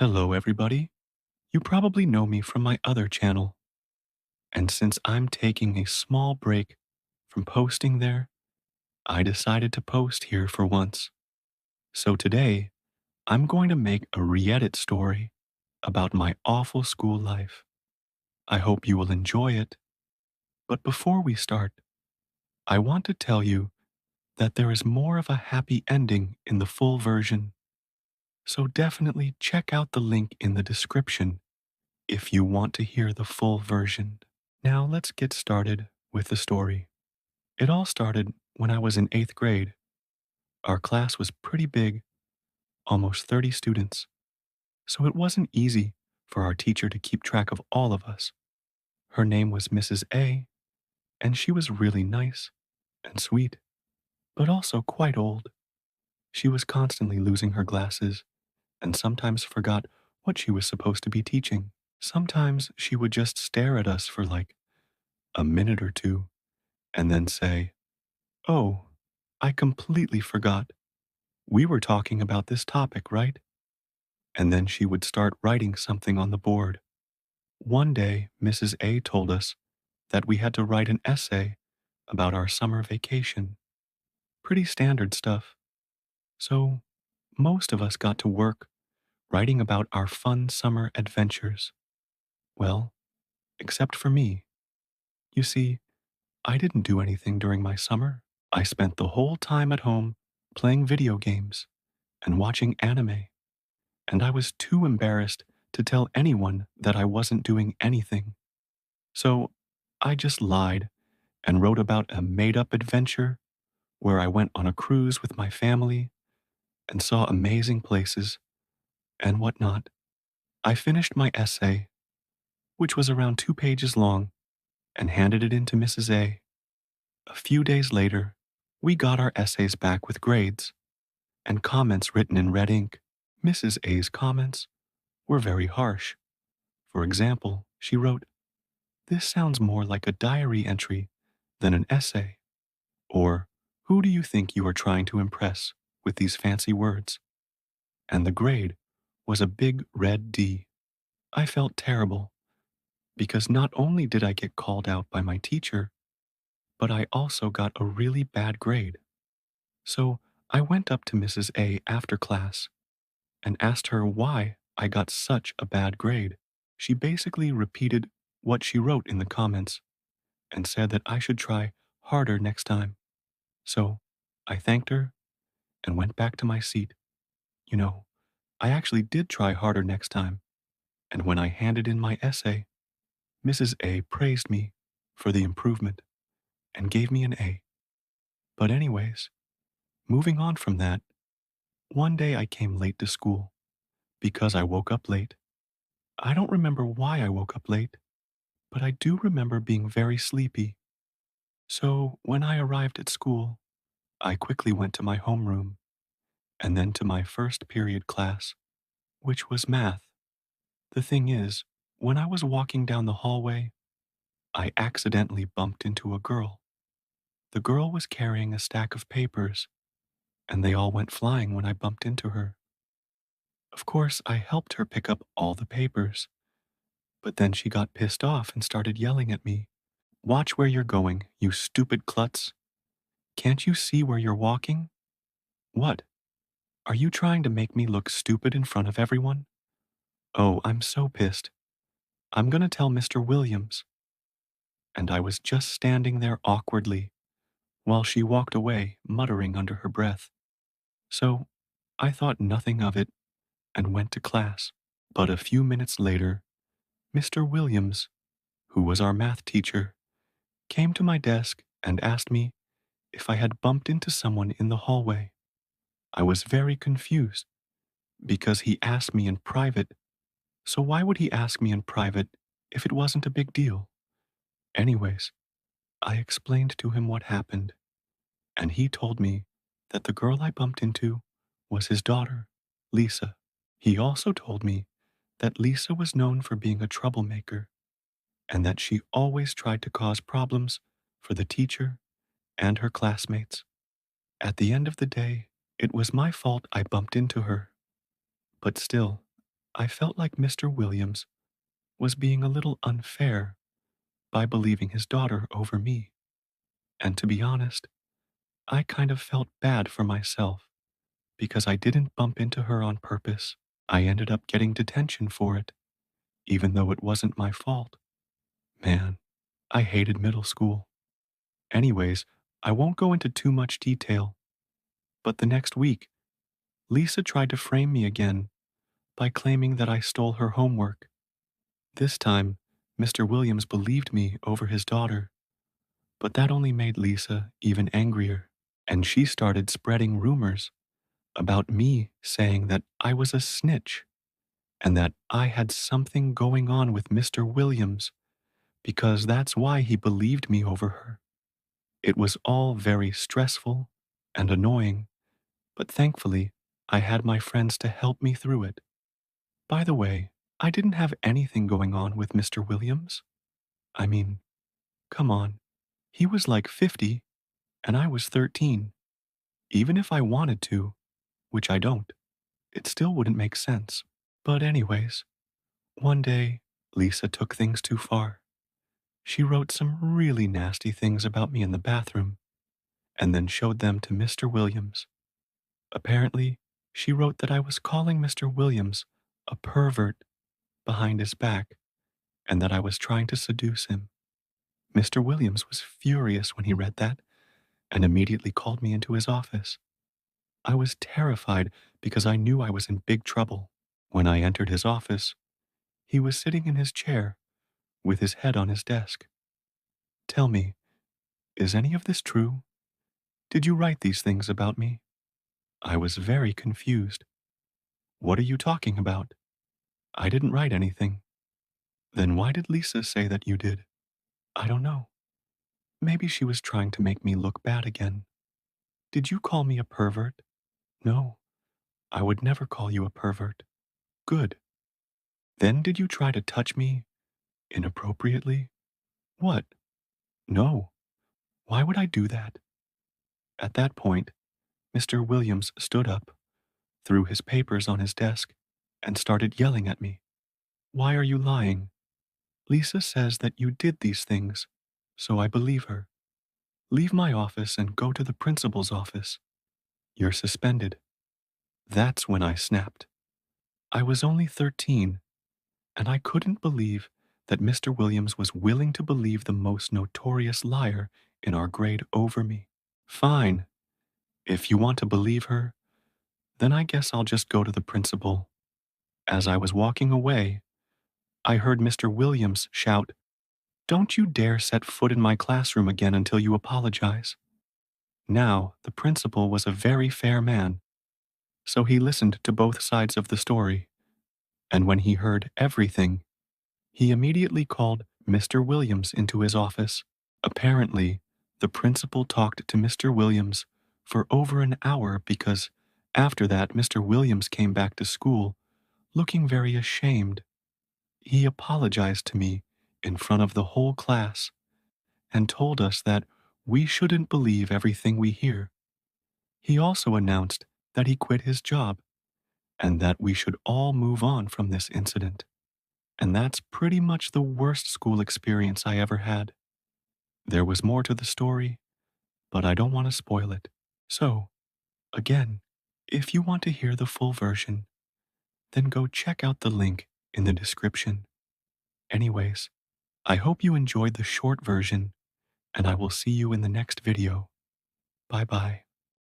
Hello, everybody. You probably know me from my other channel, and since I'm taking a small break from posting there, I decided to post here for once. So today, I'm going to make a re-edit story about my awful school life. I hope you will enjoy it. But before we start, I want to tell you that there is more of a happy ending in the full version. So definitely check out the link in the description if you want to hear the full version. Now let's get started with the story. It all started when I was in 8th grade. Our class was pretty big, almost 30 students, so it wasn't easy for our teacher to keep track of all of us. Her name was Mrs. A, and she was really nice and sweet, but also quite old. She was constantly losing her glasses and sometimes forgot what she was supposed to be teaching. Sometimes she would just stare at us for like a minute or two and then say, "Oh, I completely forgot. We were talking about this topic, right?" And then she would start writing something on the board. One day, Mrs. A told us that we had to write an essay about our summer vacation. Pretty standard stuff. So, most of us got to work writing about our fun summer adventures. Well, except for me. You see, I didn't do anything during my summer. I spent the whole time at home playing video games and watching anime, and I was too embarrassed to tell anyone that I wasn't doing anything. So I just lied and wrote about a made up adventure where I went on a cruise with my family and saw amazing places and whatnot. I finished my essay, which was around 2 pages long, and handed it in to Mrs. A. A few days later, we got our essays back with grades and comments written in red ink. Mrs. A's comments were very harsh. For example, she wrote, "This sounds more like a diary entry than an essay." Or, "Who do you think you are trying to impress with these fancy words?" And the grade was a big red D. I felt terrible because not only did I get called out by my teacher, but I also got a really bad grade. So I went up to Mrs. A after class and asked her why I got such a bad grade. She basically repeated what she wrote in the comments and said that I should try harder next time. So I thanked her and went back to my seat. You know, I actually did try harder next time, and when I handed in my essay, Mrs. A praised me for the improvement and gave me an A. But, anyways, moving on from that, one day I came late to school because I woke up late. I don't remember why I woke up late, but I do remember being very sleepy. So, when I arrived at school, I quickly went to my homeroom and then to my first period class, which was math. The thing is, when I was walking down the hallway, I accidentally bumped into a girl. The girl was carrying a stack of papers, and they all went flying when I bumped into her. Of course, I helped her pick up all the papers, but then she got pissed off and started yelling at me. "Watch where you're going, you stupid klutz. Can't you see where you're walking? What? Are you trying to make me look stupid in front of everyone? Oh, I'm so pissed. I'm gonna tell Mr. Williams." And I was just standing there awkwardly while she walked away, muttering under her breath. So I thought nothing of it and went to class. But a few minutes later, Mr. Williams, who was our math teacher, came to my desk and asked me if I had bumped into someone in the hallway. I was very confused because he asked me in private. So why would he ask me in private if it wasn't a big deal? Anyways, I explained to him what happened, and he told me that the girl I bumped into was his daughter, Lisa. He also told me that Lisa was known for being a troublemaker and that she always tried to cause problems for the teacher and her classmates. At the end of the day, it was my fault I bumped into her. But still, I felt like Mr. Williams was being a little unfair by believing his daughter over me. And to be honest, I kind of felt bad for myself because I didn't bump into her on purpose. I ended up getting detention for it, even though it wasn't my fault. Man, I hated middle school. Anyways, I won't go into too much detail, but the next week, Lisa tried to frame me again by claiming that I stole her homework. This time, Mr. Williams believed me over his daughter, but that only made Lisa even angrier, and she started spreading rumors about me saying that I was a snitch and that I had something going on with Mr. Williams because that's why he believed me over her. It was all very stressful and annoying, but thankfully, I had my friends to help me through it. By the way, I didn't have anything going on with Mr. Williams. I mean, come on. He was like 50 and I was 13. Even if I wanted to, which I don't, it still wouldn't make sense. But, anyways, one day, Lisa took things too far. She wrote some really nasty things about me in the bathroom and then showed them to Mr. Williams. Apparently, she wrote that I was calling Mr. Williams a pervert behind his back and that I was trying to seduce him. Mr. Williams was furious when he read that and immediately called me into his office. I was terrified because I knew I was in big trouble. When I entered his office, he was sitting in his chair with his head on his desk. Tell me, is any of this true? Did you write these things about me? I was very confused. What are you talking about? I didn't write anything. Then why did Lisa say that you did? I don't know. Maybe she was trying to make me look bad again. Did you call me a pervert? No, I would never call you a pervert. Good. Then did you try to touch me inappropriately? What? No. Why would I do that? At that point, Mr. Williams stood up, threw his papers on his desk, and started yelling at me. Why are you lying? Lisa says that you did these things, so I believe her. Leave my office and go to the principal's office. You're suspended. That's when I snapped. I was only 13, and I couldn't believe that Mr. Williams was willing to believe the most notorious liar in our grade over me. Fine. If you want to believe her, then I guess I'll just go to the principal. As I was walking away, I heard Mr. Williams shout, "Don't you dare set foot in my classroom again until you apologize." Now, the principal was a very fair man, so he listened to both sides of the story, and when he heard everything, he immediately called Mr. Williams into his office. Apparently, the principal talked to Mr. Williams for over an hour because after that, Mr. Williams came back to school looking very ashamed. He apologized to me in front of the whole class and told us that we shouldn't believe everything we hear. He also announced that he quit his job and that we should all move on from this incident. And that's pretty much the worst school experience I ever had. There was more to the story, but I don't want to spoil it. So, again, if you want to hear the full version, then go check out the link in the description. Anyways, I hope you enjoyed the short version, and I will see you in the next video. Bye bye.